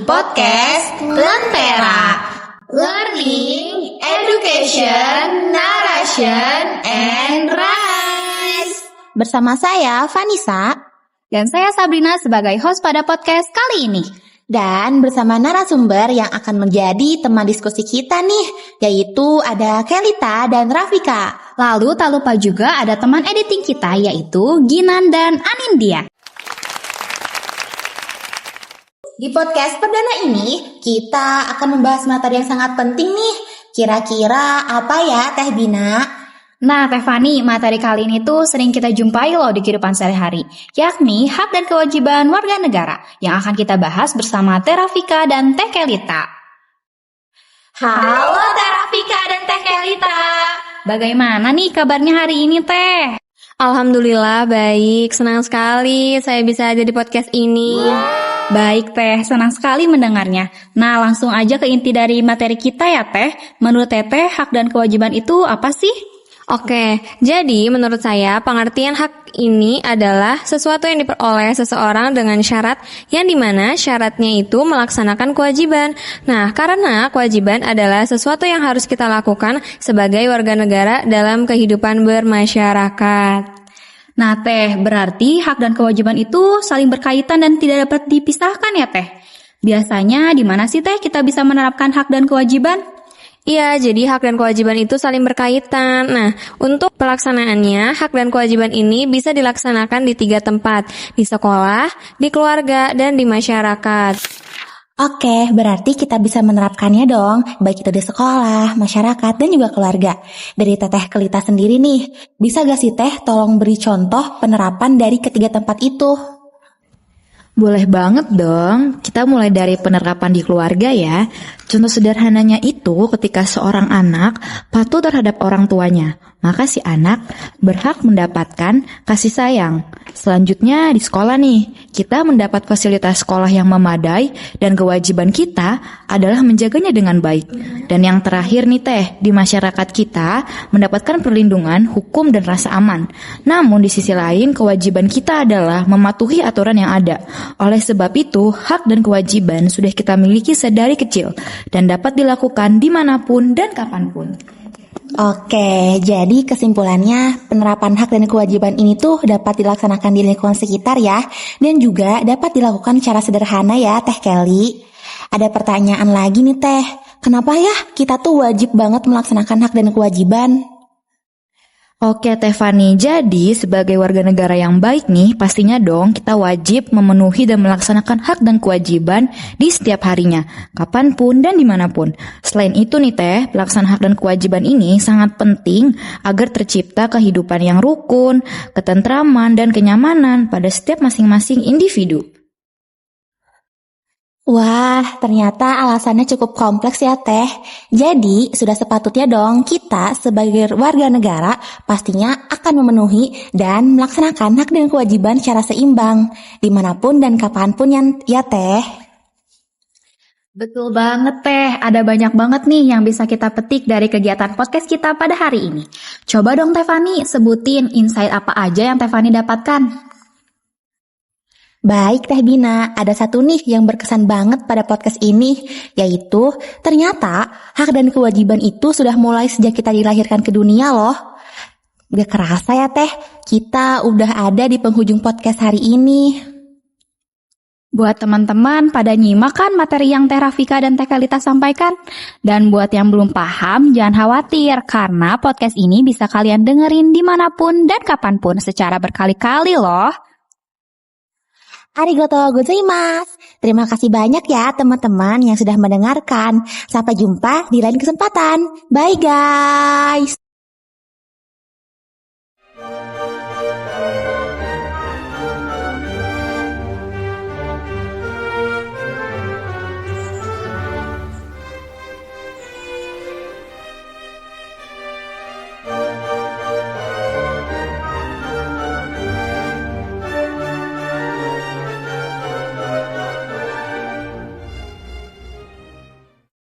podcast Lentera. Learning, Education, Narration, and Rise. Bersama saya, Vanessa. Dan saya Sabrina sebagai host pada podcast kali ini. Dan bersama narasumber yang akan menjadi teman diskusi kita nih, yaitu ada Kelita dan Rafika. Lalu tak lupa juga ada teman editing kita, yaitu Ginan dan Anindya. Di podcast perdana ini, kita akan membahas materi yang sangat penting nih. Kira-kira apa ya, Teh Bina? Nah, Teh Fani, materi kali ini tuh sering kita jumpai loh di kehidupan sehari-hari, yakni hak dan kewajiban warga negara, yang akan kita bahas bersama Teh Rafika dan Teh Kelita. Halo Teh Rafika dan Teh Kelita. Bagaimana nih kabarnya hari ini, Teh? Alhamdulillah baik, senang sekali saya bisa ada di podcast ini. Baik Teh, senang sekali mendengarnya. Nah, langsung aja ke inti dari materi kita ya Teh. Menurut Teteh, hak dan kewajiban itu apa sih? Oke, jadi menurut saya pengertian hak ini adalah sesuatu yang diperoleh seseorang dengan syarat yang dimana syaratnya itu melaksanakan kewajiban. Nah, karena kewajiban adalah sesuatu yang harus kita lakukan sebagai warga negara dalam kehidupan bermasyarakat. Nah Teh, berarti hak dan kewajiban itu saling berkaitan dan tidak dapat dipisahkan ya Teh? Biasanya di mana sih Teh kita bisa menerapkan hak dan kewajiban? Iya, jadi hak dan kewajiban itu saling berkaitan. Nah, untuk pelaksanaannya, hak dan kewajiban ini bisa dilaksanakan di 3 tempat, di sekolah, di keluarga, dan di masyarakat. Oke, berarti kita bisa menerapkannya dong, baik itu di sekolah, masyarakat, dan juga keluarga. Dari Teteh Kelita sendiri nih, bisa gak sih Teh tolong beri contoh penerapan dari ketiga tempat itu? Boleh banget dong, kita mulai dari penerapan di keluarga ya. Contoh sederhananya itu ketika seorang anak patuh terhadap orang tuanya, maka si anak berhak mendapatkan kasih sayang. Selanjutnya di sekolah nih, kita mendapat fasilitas sekolah yang memadai dan kewajiban kita adalah menjaganya dengan baik. Dan yang terakhir nih Teh, di masyarakat kita mendapatkan perlindungan, hukum dan rasa aman. Namun di sisi lain, kewajiban kita adalah mematuhi aturan yang ada. Oleh sebab itu, hak dan kewajiban sudah kita miliki sedari kecil dan dapat dilakukan dimanapun dan kapanpun. Oke, jadi kesimpulannya penerapan hak dan kewajiban ini tuh dapat dilaksanakan di lingkungan sekitar ya, dan juga dapat dilakukan secara sederhana ya Teh Kelly. Ada pertanyaan lagi nih Teh, kenapa ya kita tuh wajib banget melaksanakan hak dan kewajiban? Oke Teh Fani, jadi sebagai warga negara yang baik nih, pastinya dong kita wajib memenuhi dan melaksanakan hak dan kewajiban di setiap harinya, kapanpun dan dimanapun. Selain itu nih Teh, pelaksanaan hak dan kewajiban ini sangat penting agar tercipta kehidupan yang rukun, ketentraman, dan kenyamanan pada setiap masing-masing individu. Wah, ternyata alasannya cukup kompleks ya Teh. Jadi, sudah sepatutnya dong kita sebagai warga negara pastinya akan memenuhi dan melaksanakan hak dan kewajiban secara seimbang, dimanapun dan kapanpun ya Teh. Betul banget Teh, ada banyak banget nih yang bisa kita petik dari kegiatan podcast kita pada hari ini. Coba dong Teh Fani, sebutin insight apa aja yang Teh Fani dapatkan. Baik Teh Bina, ada satu nih yang berkesan banget pada podcast ini, yaitu ternyata hak dan kewajiban itu sudah mulai sejak kita dilahirkan ke dunia loh. Gak kerasa ya Teh, kita udah ada di penghujung podcast hari ini. Buat teman-teman pada nyimak kan materi yang Teh Rafika dan Teh Kelita sampaikan? Dan buat yang belum paham, jangan khawatir, karena podcast ini bisa kalian dengerin dimanapun dan kapanpun secara berkali-kali loh. Arigatou gozaimasu. Terima kasih banyak ya teman-teman yang sudah mendengarkan. Sampai jumpa di lain kesempatan. Bye guys.